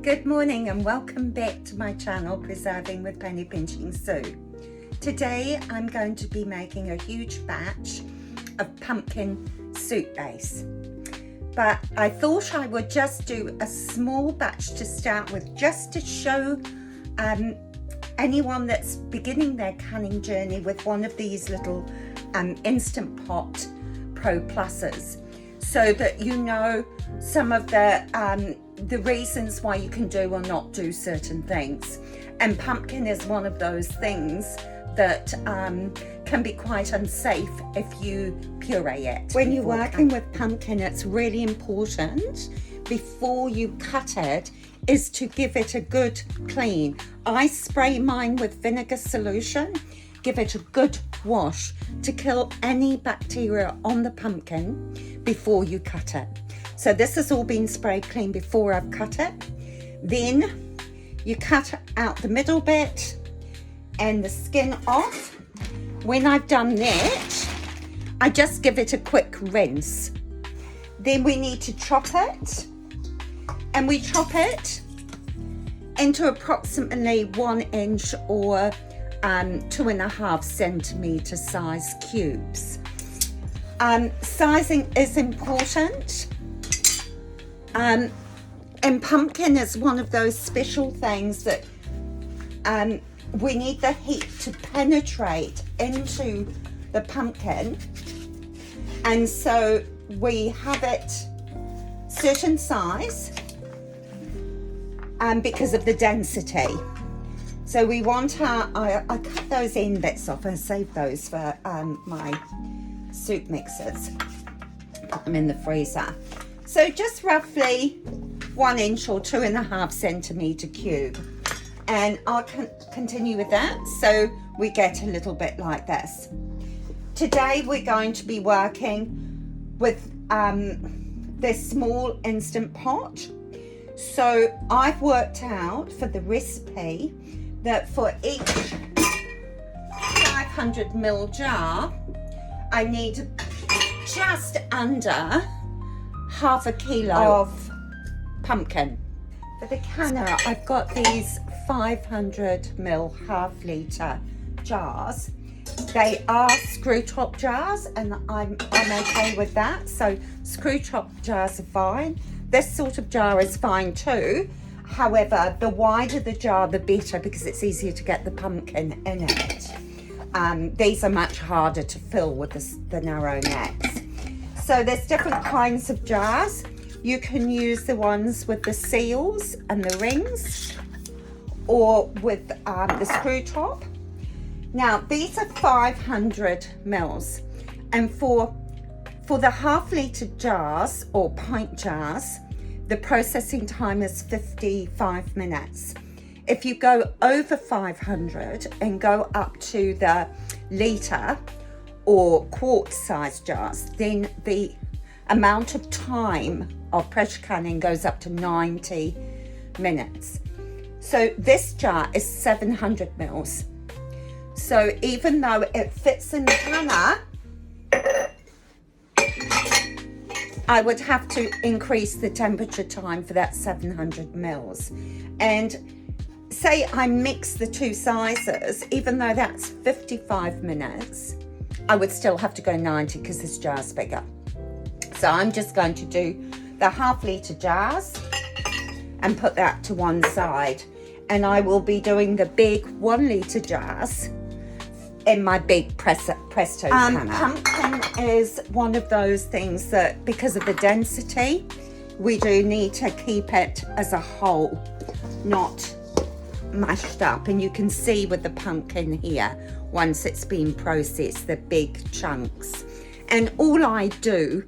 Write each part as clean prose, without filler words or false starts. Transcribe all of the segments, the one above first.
Good morning and welcome back to my channel Preserving with Penny Pinching Sue. Today I'm going to be making a huge batch of pumpkin soup base, but I thought I would just do a small batch to start with, just to show anyone that's beginning their canning journey with one of these little Instant Pot Pro Pluses, so that you know some of the reasons why you can do or not do certain things. And pumpkin is one of those things that can be quite unsafe if you puree it. When you're working with pumpkin, it's really important before you cut it is to give it a good clean. I spray mine with vinegar solution, give it a good wash to kill any bacteria on the pumpkin before you cut it. So this has all been sprayed clean before I've cut it. Then you cut out the middle bit and the skin off. When I've done that, I just give it a quick rinse. Then we need to chop it, and we chop it into approximately 1 inch or 2.5 centimeter size cubes. Sizing is important. And pumpkin is one of those special things that we need the heat to penetrate into the pumpkin, and so we have it certain size because of the density. So we want I cut those end bits off and save those for my soup mixers, put them in the freezer. So just roughly 1 inch or 2.5 centimeter cube, and I'll continue with that so we get a little bit like this. Today we're going to be working with this small Instant Pot. So I've worked out for the recipe that for each 500 ml jar I need just under half a kilo of pumpkin. For the canner, I've got these 500 ml half-litre jars. They are screw top jars, and I'm okay with that. So screw top jars are fine. This sort of jar is fine too. However, the wider the jar, the better, because it's easier to get the pumpkin in it. These are much harder to fill with the narrow necks. So there's different kinds of jars. You can use the ones with the seals and the rings, or with the screw top. Now these are 500 mils, and for the half-litre jars or pint jars, the processing time is 55 minutes. If you go over 500 and go up to the litre or quart size jars, then the amount of time of pressure canning goes up to 90 minutes. So this jar is 700 mils. So even though it fits in the canner, I would have to increase the temperature time for that 700 mils. And say I mix the two sizes, even though that's 55 minutes, I would still have to go 90 because this jar's bigger. So I'm just going to do the half-litre jars and put that to one side. And I will be doing the big 1 litre jars in my big Presto canner. Pumpkin is one of those things that, because of the density, we do need to keep it as a whole, not mashed up. And you can see with the pumpkin here, once it's been processed, the big chunks. And all I do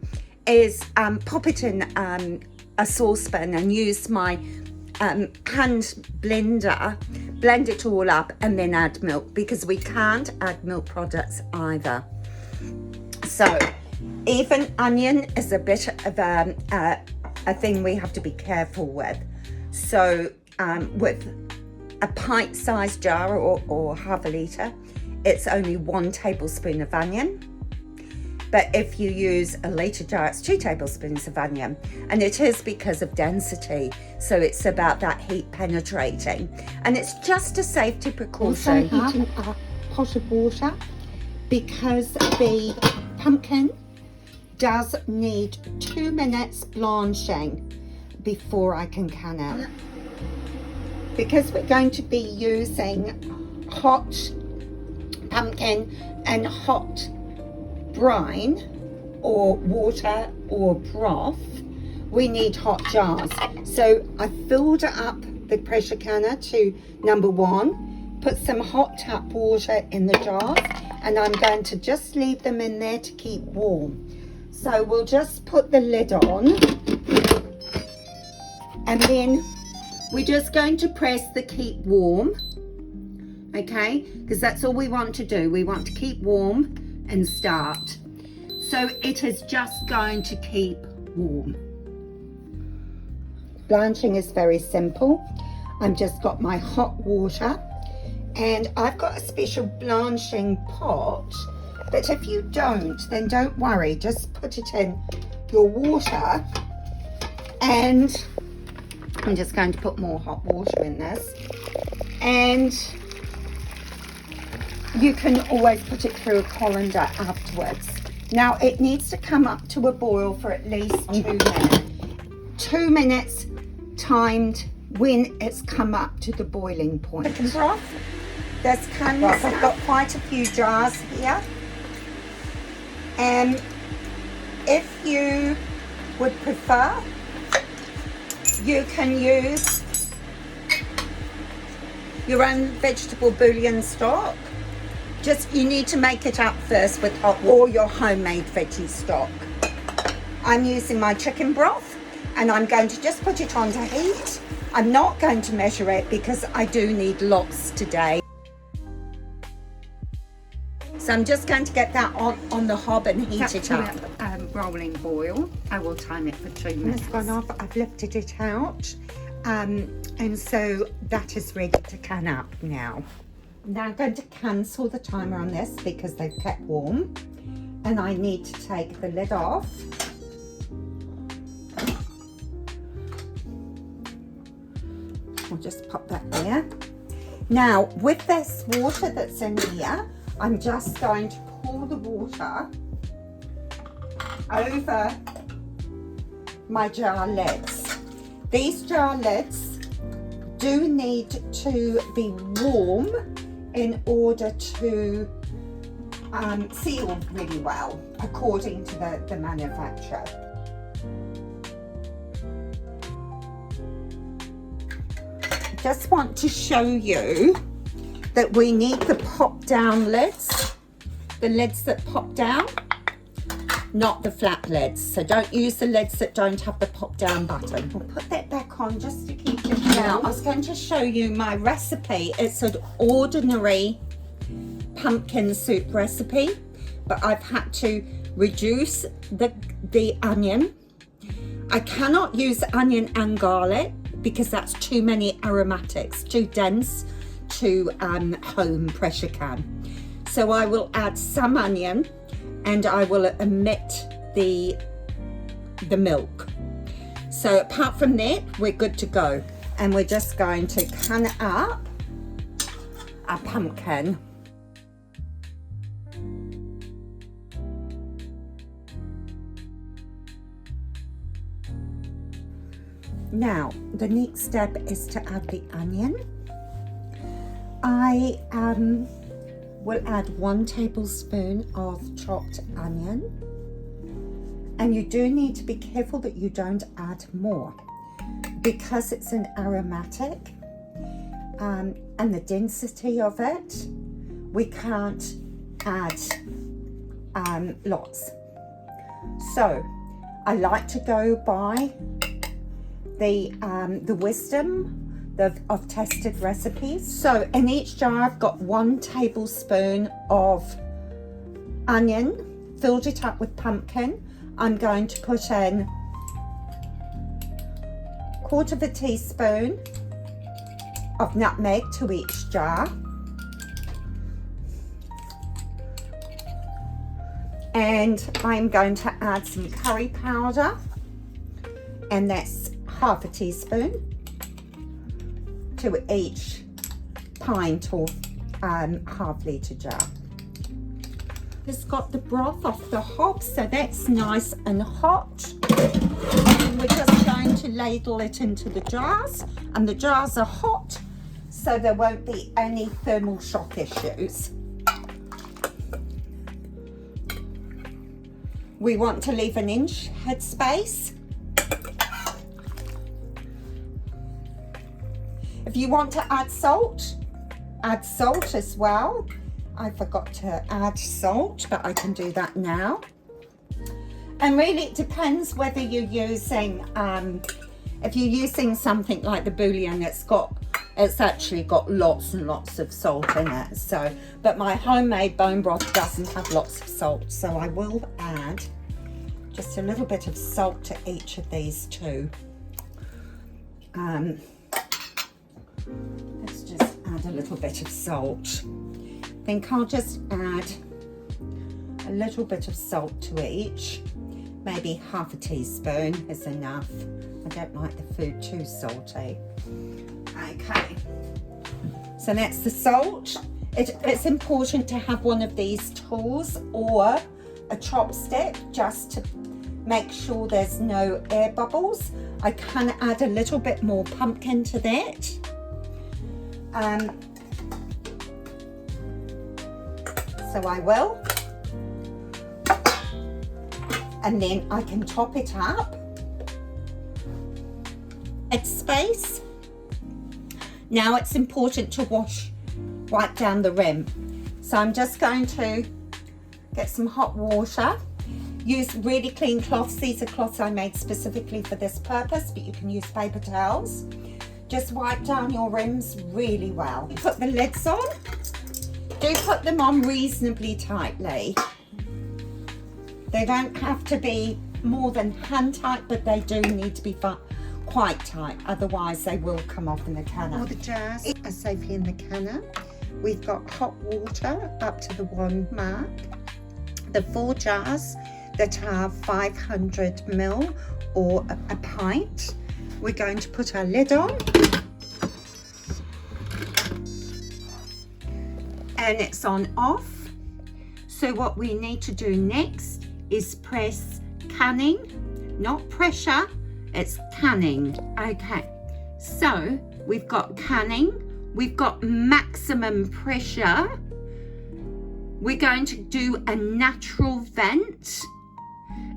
is pop it in a saucepan and use my hand blender, blend it all up, and then add milk, because we can't add milk products either. So even onion is a bit of a thing we have to be careful with. So with a pint-sized jar or half a litre, it's only 1 tablespoon of onion. But if you use a litre jar, it's 2 tablespoons of onion. And it is because of density. So it's about that heat penetrating. And it's just a safety precaution. Also heating a pot of water because the pumpkin does need 2 minutes blanching before I can can it. Because we're going to be using hot pumpkin and hot brine or water or broth, we need hot jars. So I filled up the pressure canner to number 1, put some hot tap water in the jars, and I'm going to just leave them in there to keep warm. So we'll just put the lid on, and then we're just going to press the keep warm, okay, because that's all we want to do. We want to keep warm and start. So it is just going to keep warm. Blanching is very simple. I've just got my hot water, and I've got a special blanching pot, but if you don't, then don't worry, just put it in your water. And I'm just going to put more hot water in this, and you can always put it through a colander afterwards. Now it needs to come up to a boil for at least 2 minutes. 2 minutes timed when it's come up to the boiling point. Chicken broth. There's cans. I've got quite a few jars here. And if you would prefer, you can use your own vegetable bouillon stock. Just, you need to make it up first with hot water, or your homemade veggie stock. I'm using my chicken broth, and I'm going to just put it on to heat. I'm not going to measure it because I do need lots today. So I'm just going to get that on the hob and heat it up. Rolling boil. I will time it for 2 minutes. It's gone off. I've lifted it out, and so that is ready to can up now. Now I'm going to cancel the timer on this because they've kept warm, and I need to take the lid off. I'll just pop that there. Now with this water that's in here, I'm just going to pour the water over my jar lids. These jar lids do need to be warm in order to seal really well, according to the manufacturer. Just want to show you that we need the pop down lids, the lids that pop down, not the flat lids. So don't use the lids that don't have the pop down button. We'll put that back on just to keep it warm. Now I was going to show you my recipe. It's an ordinary pumpkin soup recipe, but I've had to reduce the onion. I cannot use onion and garlic because that's too many aromatics, too dense to home pressure can. So I will add some onion, and I will omit the milk. So apart from that, we're good to go. And we're just going to can up our pumpkin. Now, the next step is to add the onion. I will add 1 tablespoon of chopped onion, and you do need to be careful that you don't add more because it's an aromatic, and the density of it, we can't add lots. So I like to go by the wisdom of tested recipes. So in each jar I've got 1 tablespoon of onion, filled it up with pumpkin. I'm going to put in 1/4 teaspoon of nutmeg to each jar, And I'm going to add some curry powder, and that's half a teaspoon to each pint or half litre jar. It's got the broth off the hob, so that's nice and hot. And we're just going to ladle it into the jars, and the jars are hot, so there won't be any thermal shock issues. We want to leave an inch head space. If you want to add salt as well. I forgot to add salt, but I can do that now. And really it depends whether you're using, if you're using something like the bouillon, it's actually got lots and lots of salt in it. So, but my homemade bone broth doesn't have lots of salt, so I will add just a little bit of salt to each of these two. Let's just add a little bit of salt. I think I'll just add a little bit of salt to each. Maybe half a teaspoon is enough. I don't like the food too salty. Okay, so that's the salt. It's important to have one of these tools or a chopstick just to make sure there's no air bubbles. I can add a little bit more pumpkin to that. So I will. And then I can top it up. Add space. Now it's important to wipe down the rim. So I'm just going to get some hot water. Use really clean cloths. These are cloths I made specifically for this purpose, but you can use paper towels. Just wipe down your rims really well. Put the lids on. Do put them on reasonably tightly. They don't have to be more than hand tight, but they do need to be quite tight, otherwise they will come off in the canner. All the jars are safely in the canner. We've got hot water up to the 1 mark. The 4 jars that are 500 ml or a pint. We're going to put our lid on. And it's on off. So what we need to do next is press canning, not pressure, it's canning. Okay, so we've got canning, we've got maximum pressure. We're going to do a natural vent,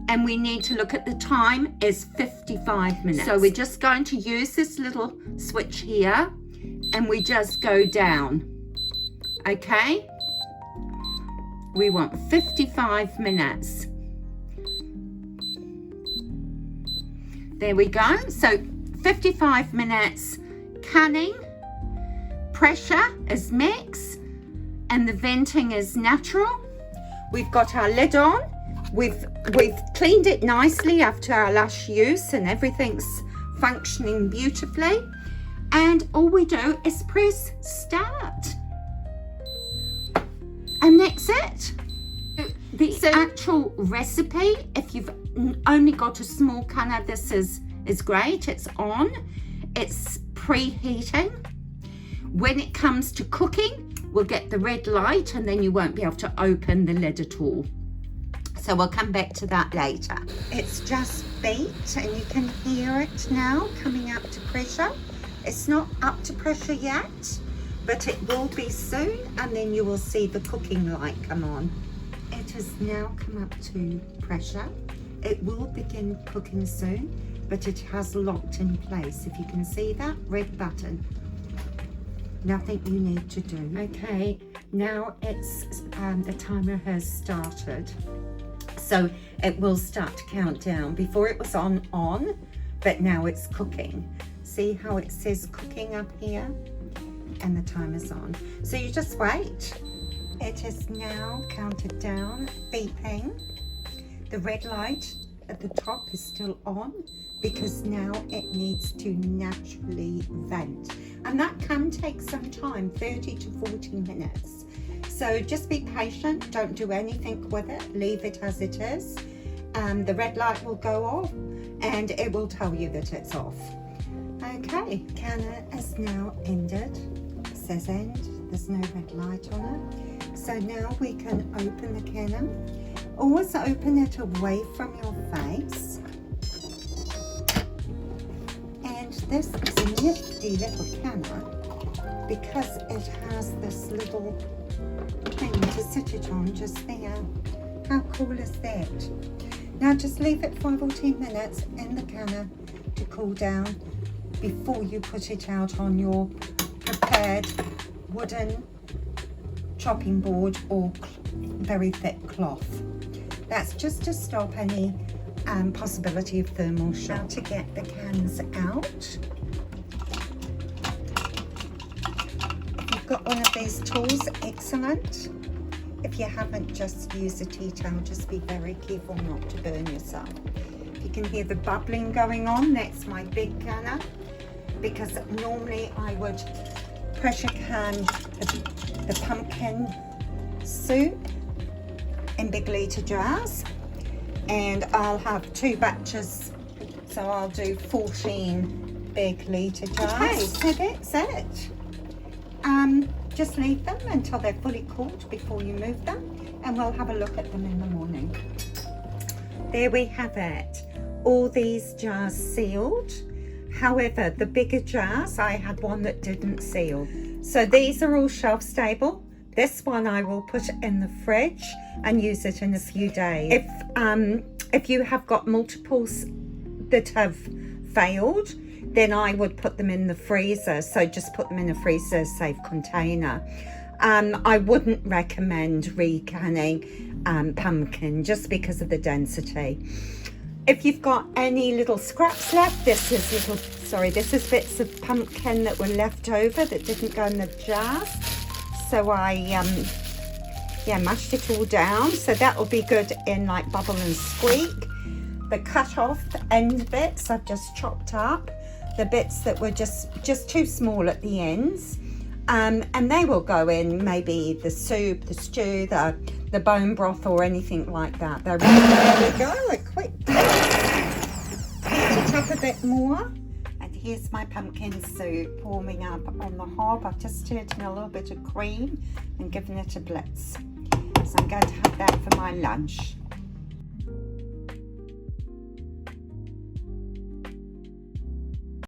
and we need to look at the time is 55 minutes. So we're just going to use this little switch here, and we just go down. Okay, we want 55 minutes. There we go. So 55 minutes canning, pressure is max, and the venting is natural. We've got our lid on. We've cleaned it nicely after our last use, and everything's functioning beautifully. And all we do is press start. And that's it. The actual recipe, if you've only got a small canner, this is great. It's on, it's preheating. When it comes to cooking, we'll get the red light, and then you won't be able to open the lid at all. So we'll come back to that later. It's just baked, and you can hear it now coming up to pressure. It's not up to pressure yet, but it will be soon, and then you will see the cooking light come on. It has now come up to pressure. It will begin cooking soon, but it has locked in place. If you can see that red button, nothing you need to do. Okay, now it's the timer has started, so it will start to count down. Before it was on, but now it's cooking. See how it says cooking up here? And the timer's on. So you just wait. It is now counted down, beeping. The red light at the top is still on because now it needs to naturally vent. And that can take some time, 30 to 40 minutes. So just be patient, don't do anything with it, leave it as it is. The red light will go off and it will tell you that it's off. Okay, canner is now ended. It says end, there's no red light on it. So now we can open the canner. Always open it away from your face. And this is a nifty little canner because it has this little thing to sit it on just there. How cool is that? Now just leave it 5 or 10 minutes in the canner to cool down before you put it out on your prepared wooden chopping board or very thick cloth. That's just to stop any possibility of thermal shock. How to get the cans out. If you've got one of these tools, excellent. If you haven't, just use a tea towel. Just be very careful not to burn yourself. If you can hear the bubbling going on, that's my big canner, because normally I would pressure can the pumpkin soup in big litre jars, and I'll have 2 batches, so I'll do 14 big litre jars. Okay, so that's it. Just leave them until they're fully cooled before you move them, and we'll have a look at them in the morning. There we have it, all these jars sealed. However, the bigger jars, I had one that didn't seal. So these are all shelf stable. This one I will put in the fridge and use it in a few days. If you have got multiples that have failed, then I would put them in the freezer. So just put them in a freezer safe container. I wouldn't recommend recanning pumpkin just because of the density. If you've got any little scraps left, this is bits of pumpkin that were left over that didn't go in the jars. So I mashed it all down. So that will be good in like bubble and squeak. The cut off end bits I've just chopped up. The bits that were just too small at the ends. And they will go in maybe the soup, the stew, the bone broth or anything like that. There we go, a quick heat it up a bit more. And here's my pumpkin soup warming up on the hob. I've just stirred in a little bit of cream and given it a blitz. So I'm going to have that for my lunch.